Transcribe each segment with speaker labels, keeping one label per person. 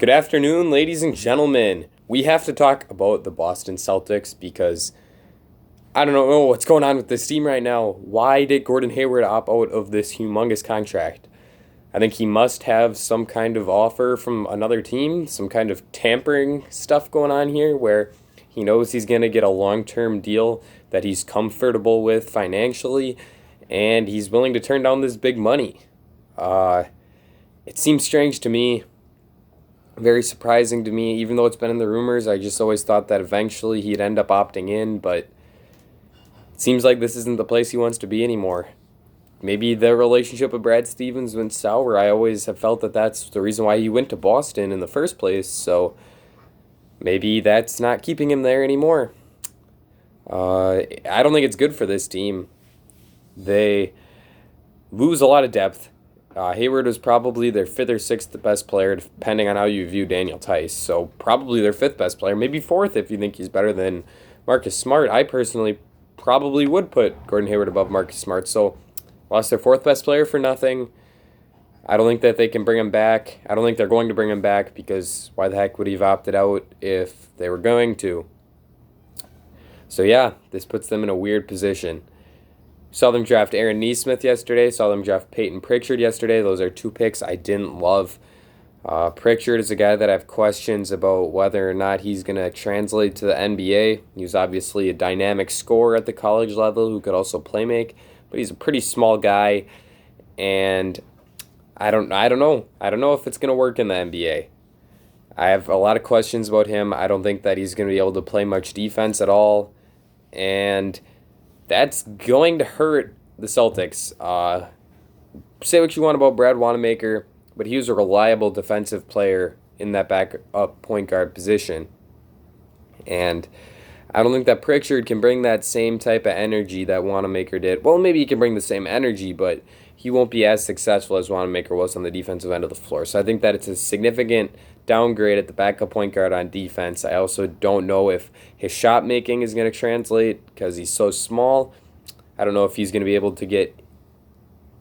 Speaker 1: Good afternoon, ladies and gentlemen. We have to talk about the Boston Celtics because I don't know what's going on with this team right now. Why did Gordon Hayward opt out of this humongous contract? I think he must have some kind of offer from another team, some kind of tampering stuff going on here where he knows he's going to get a long-term deal that he's comfortable with financially, and he's willing to turn down this big money. It seems strange to me, very surprising to me, even though it's been in the rumors. I just always thought that eventually he'd end up opting in, but it seems like this isn't the place he wants to be anymore. Maybe the relationship with Brad Stevens went sour. I always have felt that that's the reason why he went to Boston in the first place, so maybe that's not keeping him there anymore. I don't think it's good for this team. They lose a lot of depth. Hayward was probably their fifth or sixth best player, depending on how you view Daniel Tice. So probably their fifth best player, maybe fourth if you think he's better than Marcus Smart. I personally probably would put Gordon Hayward above Marcus Smart. So lost their fourth best player for nothing. I don't think that they can bring him back. I don't think they're going to bring him back because why the heck would he have opted out if they were going to? So yeah, this puts them in a weird position. Saw them draft Aaron Nesmith yesterday. Saw them draft Peyton Pritchard yesterday. Those are two picks I didn't love. Pritchard is a guy that I have questions about whether or not he's going to translate to the NBA. He was obviously a dynamic scorer at the college level who could also play make, but he's a pretty small guy, and I don't know. I don't know if it's going to work in the NBA. I have a lot of questions about him. I don't think that he's going to be able to play much defense at all, and that's going to hurt the Celtics. Say what you want about Brad Wanamaker, but he was a reliable defensive player in that backup point guard position. And I don't think that Pritchard can bring that same type of energy that Wanamaker did. Well, maybe he can bring the same energy, but he won't be as successful as Wanamaker was on the defensive end of the floor. So I think that it's a significant downgrade at the backup point guard on defense. I also don't know if his shot making is going to translate because he's so small. I don't know if he's going to be able to get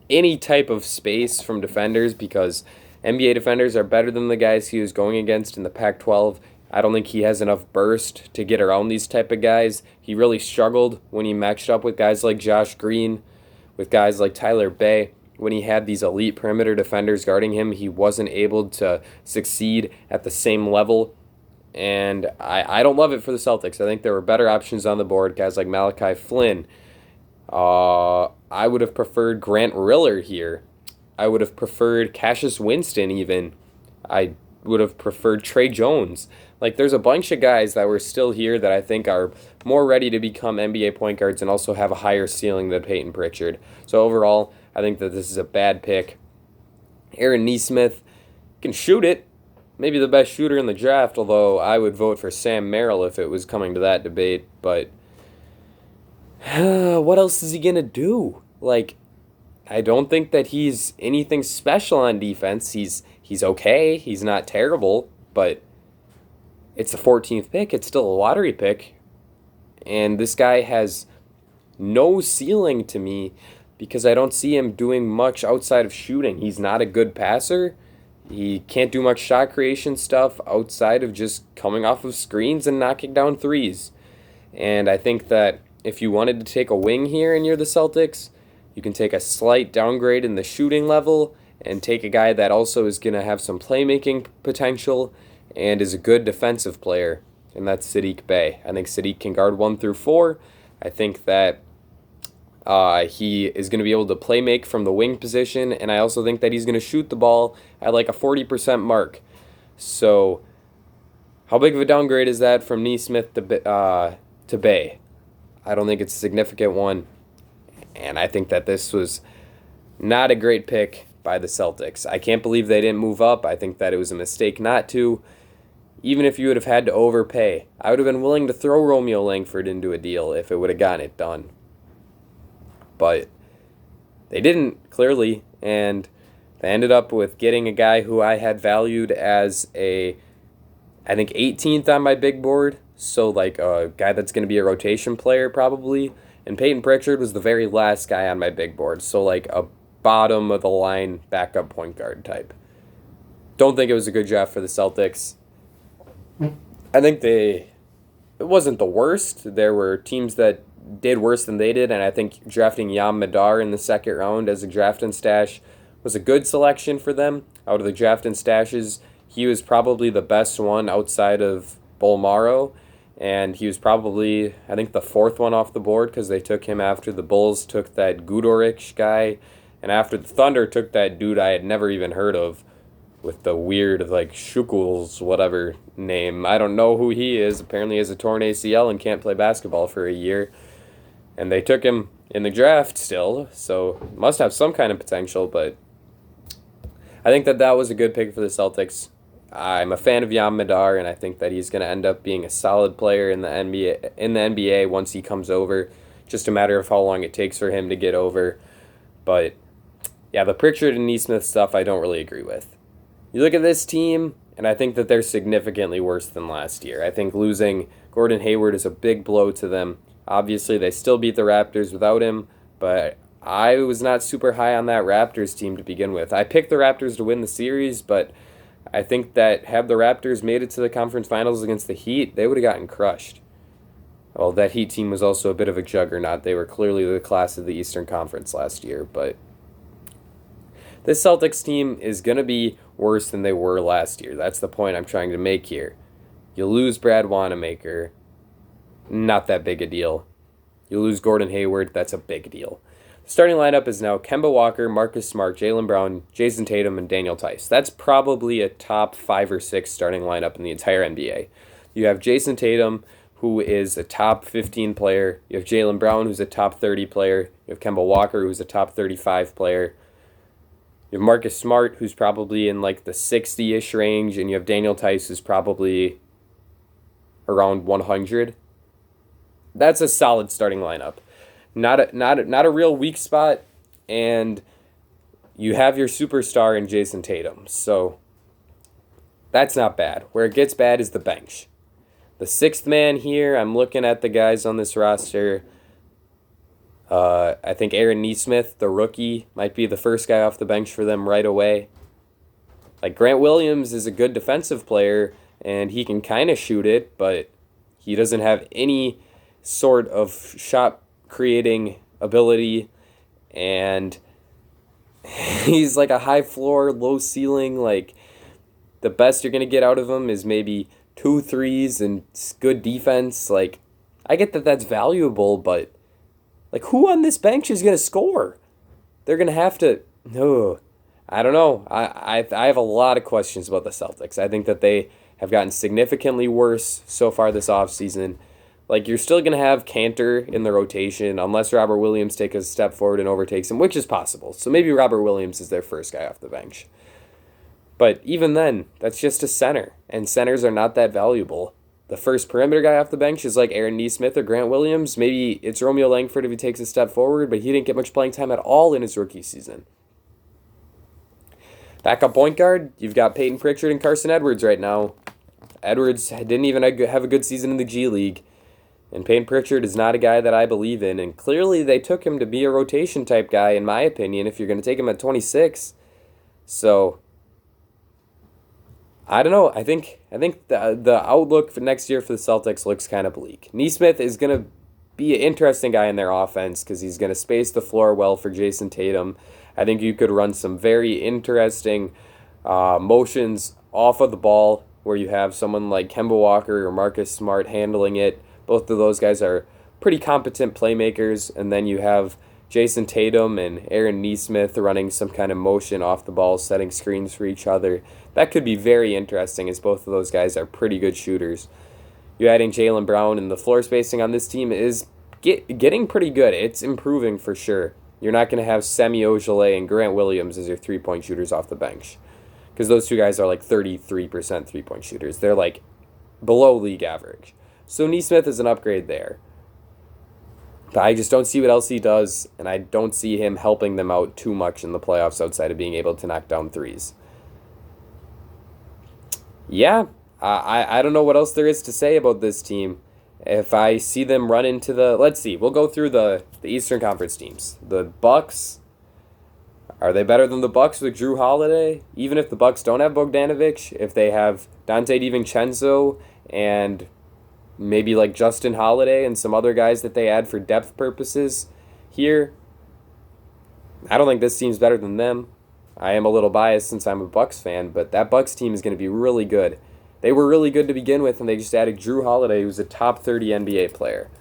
Speaker 1: any type of space from defenders because NBA defenders are better than the guys he was going against in the Pac-12. I don't think he has enough burst to get around these type of guys. He really struggled when he matched up with guys like Josh Green, with guys like Tyler Bay. When he had these elite perimeter defenders guarding him, he wasn't able to succeed at the same level. And I don't love it for the Celtics. I think there were better options on the board, guys like Malachi Flynn. I would have preferred Grant Riller here. I would have preferred Cassius Winston even. I would have preferred Trey Jones. Like, there's a bunch of guys that were still here that I think are more ready to become NBA point guards and also have a higher ceiling than Peyton Pritchard. So overall, I think that this is a bad pick. Aaron Nesmith can shoot it. Maybe the best shooter in the draft, although I would vote for Sam Merrill if it was coming to that debate. But what else is he going to do? Like, I don't think that he's anything special on defense. He's okay. He's not terrible, but it's the 14th pick. It's still a lottery pick. And this guy has no ceiling to me because I don't see him doing much outside of shooting. He's not a good passer. He can't do much shot creation stuff outside of just coming off of screens and knocking down threes. And I think that if you wanted to take a wing here and you're the Celtics, you can take a slight downgrade in the shooting level and take a guy that also is going to have some playmaking potential and is a good defensive player, and that's Saddiq Bey. I think Saddiq can guard 1 through 4. I think that he is going to be able to play make from the wing position, and I also think that he's going to shoot the ball at like a 40% mark. So how big of a downgrade is that from Nesmith to Bey? I don't think it's a significant one, and I think that this was not a great pick by the Celtics. I can't believe they didn't move up. I think that it was a mistake not to. Even if you would have had to overpay, I would have been willing to throw Romeo Langford into a deal if it would have gotten it done. But they didn't, clearly, and they ended up with getting a guy who I had valued as I think 18th on my big board, so like a guy that's going to be a rotation player probably, and Peyton Pritchard was the very last guy on my big board, so like a bottom of the line backup point guard type. Don't think it was a good draft for the Celtics. I think it wasn't the worst. There were teams that did worse than they did, and I think drafting Yam Madar in the second round as a draft and stash was a good selection for them. Out of the draft and stashes, he was probably the best one outside of Bolmaro, and he was probably, I think, the fourth one off the board because they took him after the Bulls took that Gudoric guy, and after the Thunder took that dude I had never even heard of with the weird, like, Shukuls, whatever name. I don't know who he is. Apparently he has a torn ACL and can't play basketball for a year. And they took him in the draft still, so must have some kind of potential, but I think that was a good pick for the Celtics. I'm a fan of Yam Madar, and I think that he's going to end up being a solid player in the NBA once he comes over. Just a matter of how long it takes for him to get over. But yeah, the Pritchard and Nesmith stuff I don't really agree with. You look at this team, and I think that they're significantly worse than last year. I think losing Gordon Hayward is a big blow to them. Obviously, they still beat the Raptors without him, but I was not super high on that Raptors team to begin with. I picked the Raptors to win the series, but I think that had the Raptors made it to the conference finals against the Heat, they would have gotten crushed. Well, that Heat team was also a bit of a juggernaut. They were clearly the class of the Eastern Conference last year, but this Celtics team is going to be worse than they were last year. That's the point I'm trying to make here. You lose Brad Wanamaker, not that big a deal. You lose Gordon Hayward, that's a big deal. The starting lineup is now Kemba Walker, Marcus Smart, Jaylen Brown, Jason Tatum, and Daniel Tice. That's probably a top 5 or 6 starting lineup in the entire NBA. You have Jason Tatum, who is a top 15 player. You have Jaylen Brown, who's a top 30 player. You have Kemba Walker, who's a top 35 player. You have Marcus Smart, who's probably in like the 60-ish range, and you have Daniel Tice, who's probably around 100. That's a solid starting lineup. Not a real weak spot, and you have your superstar in Jason Tatum. So that's not bad. Where it gets bad is the bench. The sixth man here, I'm looking at the guys on this roster. I think Aaron Nesmith, the rookie, might be the first guy off the bench for them right away. Like, Grant Williams is a good defensive player, and he can kind of shoot it, but he doesn't have any sort of shot-creating ability, and he's like a high floor, low ceiling. Like, the best you're going to get out of him is maybe 2 threes and good defense. Like, I get that that's valuable, but like, who on this bench is going to score? They're going to have to... No, I don't know. I have a lot of questions about the Celtics. I think that they have gotten significantly worse so far this offseason. Like, you're still going to have Cantor in the rotation unless Robert Williams takes a step forward and overtakes him, which is possible. So maybe Robert Williams is their first guy off the bench. But even then, that's just a center, and centers are not that valuable. The first perimeter guy off the bench is like Aaron Nesmith or Grant Williams. Maybe it's Romeo Langford if he takes a step forward, but he didn't get much playing time at all in his rookie season. Backup point guard, you've got Peyton Pritchard and Carson Edwards right now. Edwards didn't even have a good season in the G League, and Peyton Pritchard is not a guy that I believe in, and clearly they took him to be a rotation type guy, in my opinion, if you're going to take him at 26. So I don't know. I think the outlook for next year for the Celtics looks kind of bleak. Nesmith is going to be an interesting guy in their offense because he's going to space the floor well for Jason Tatum. I think you could run some very interesting motions off of the ball where you have someone like Kemba Walker or Marcus Smart handling it. Both of those guys are pretty competent playmakers, and then you have Jason Tatum and Aaron Nesmith running some kind of motion off the ball, setting screens for each other. That could be very interesting as both of those guys are pretty good shooters. You're adding Jaylen Brown, and the floor spacing on this team is getting pretty good. It's improving for sure. You're not going to have Semi Ojeleye and Grant Williams as your three-point shooters off the bench because those two guys are like 33% three-point shooters. They're like below league average. So Nesmith is an upgrade there. But I just don't see what else he does, and I don't see him helping them out too much in the playoffs outside of being able to knock down threes. Yeah, I don't know what else there is to say about this team. If I see them run into the... Let's see, we'll go through the Eastern Conference teams. The Bucks Are they better than the Bucks with Drew Holiday? Even if the Bucks don't have Bogdanovich, if they have Dante DiVincenzo and maybe like Justin Holiday and some other guys that they add for depth purposes here, I don't think this team's better than them. I am a little biased since I'm a Bucks fan, but that Bucks team is going to be really good. They were really good to begin with, and they just added Drew Holiday, who's a top 30 NBA player.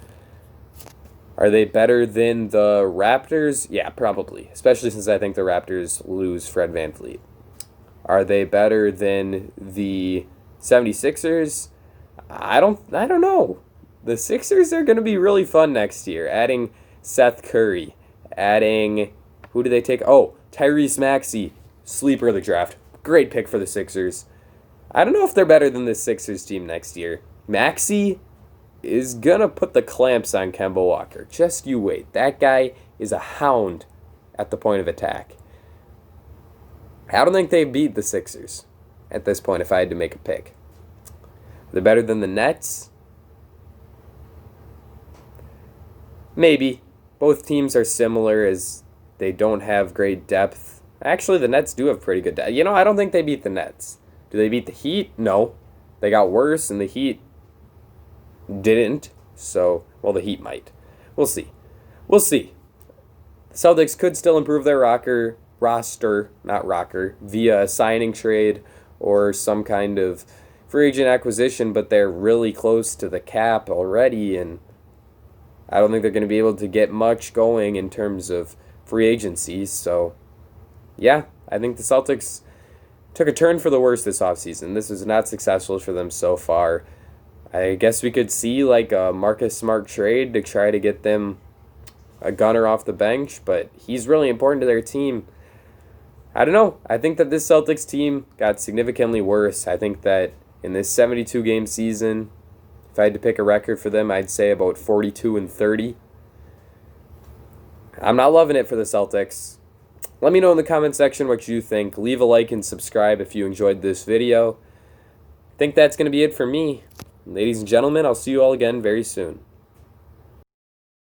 Speaker 1: Are they better than the Raptors? Yeah, probably, especially since I think the Raptors lose Fred VanVleet. Are they better than the 76ers? I don't know. The Sixers are going to be really fun next year, adding Seth Curry, adding, who do they take? Oh, Tyrese Maxey, sleeper of the draft. Great pick for the Sixers. I don't know if they're better than the Sixers team next year. Maxey is going to put the clamps on Kemba Walker. Just you wait. That guy is a hound at the point of attack. I don't think they beat the Sixers at this point if I had to make a pick. They're better than the Nets? Maybe. Both teams are similar as they don't have great depth. Actually, the Nets do have pretty good depth. I don't think they beat the Nets. Do they beat the Heat? No. They got worse, and the Heat didn't. So, well, the Heat might. We'll see. The Celtics could still improve their roster, via a signing trade or some kind of free agent acquisition, but they're really close to the cap already, and I don't think they're going to be able to get much going in terms of free agency. So, yeah, I think the Celtics took a turn for the worse this offseason. This was not successful for them so far. I guess we could see like a Marcus Smart trade to try to get them a gunner off the bench, but he's really important to their team. I don't know. I think that this Celtics team got significantly worse. I think that in this 72-game season, if I had to pick a record for them, I'd say about 42-30. I'm not loving it for the Celtics. Let me know in the comment section what you think. Leave a like and subscribe if you enjoyed this video. I think that's going to be it for me. Ladies and gentlemen, I'll see you all again very soon.